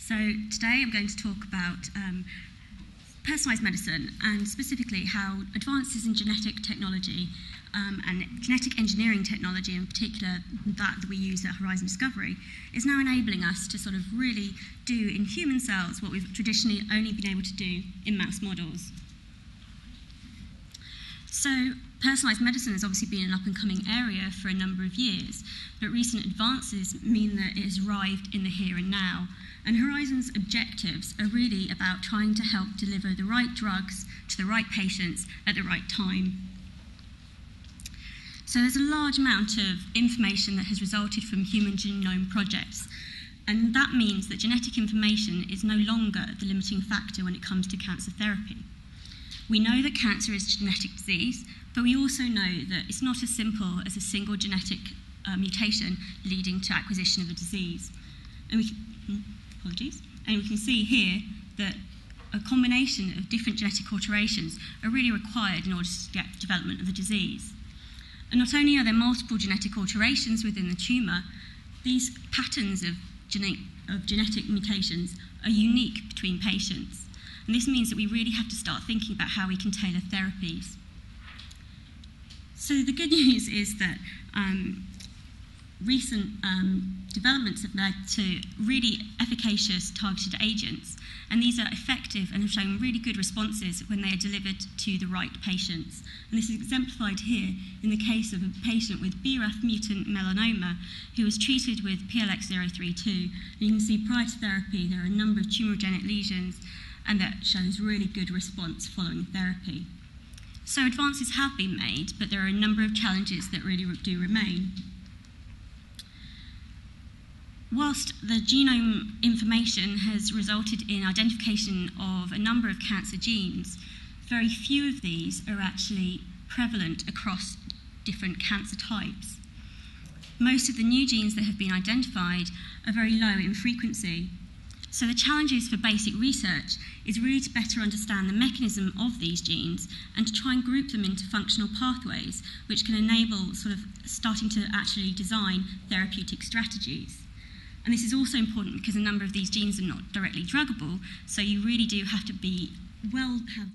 So today I'm going to talk about personalised medicine, and specifically how advances in genetic technology and genetic engineering technology, in particular that we use at Horizon Discovery, is now enabling us to sort of really do in human cells what we've traditionally only been able to do in mouse models. So personalised medicine has obviously been an up-and-coming area for a number of years, but recent advances mean that it has arrived in the here and now. And Horizon's objectives are really about trying to help deliver the right drugs to the right patients at the right time. So there's a large amount of information that has resulted from human genome projects, and that means that genetic information is no longer the limiting factor when it comes to cancer therapy. We know that cancer is a genetic disease, but we also know that it's not as simple as a single genetic mutation leading to acquisition of a disease. And we can see here that a combination of different genetic alterations are really required in order to get the development of the disease. And not only are there multiple genetic alterations within the tumour, these patterns of genetic mutations are unique between patients. And this means that we really have to start thinking about how we can tailor therapies. So the good news is that recent developments have led to really efficacious targeted agents, and these are effective and have shown really good responses when they are delivered to the right patients. And this is exemplified here in the case of a patient with BRAF mutant melanoma who was treated with PLX032. And you can see prior to therapy there are a number of tumorigenic lesions, and that shows really good response following therapy. So advances have been made, but there are a number of challenges that really do remain. Whilst the genome information has resulted in identification of a number of cancer genes, very few of these are actually prevalent across different cancer types. Most of the new genes that have been identified are very low in frequency. So the challenges for basic research is really to better understand the mechanism of these genes and to try and group them into functional pathways, which can enable sort of starting to actually design therapeutic strategies. And this is also important because a number of these genes are not directly druggable, so you really do have to have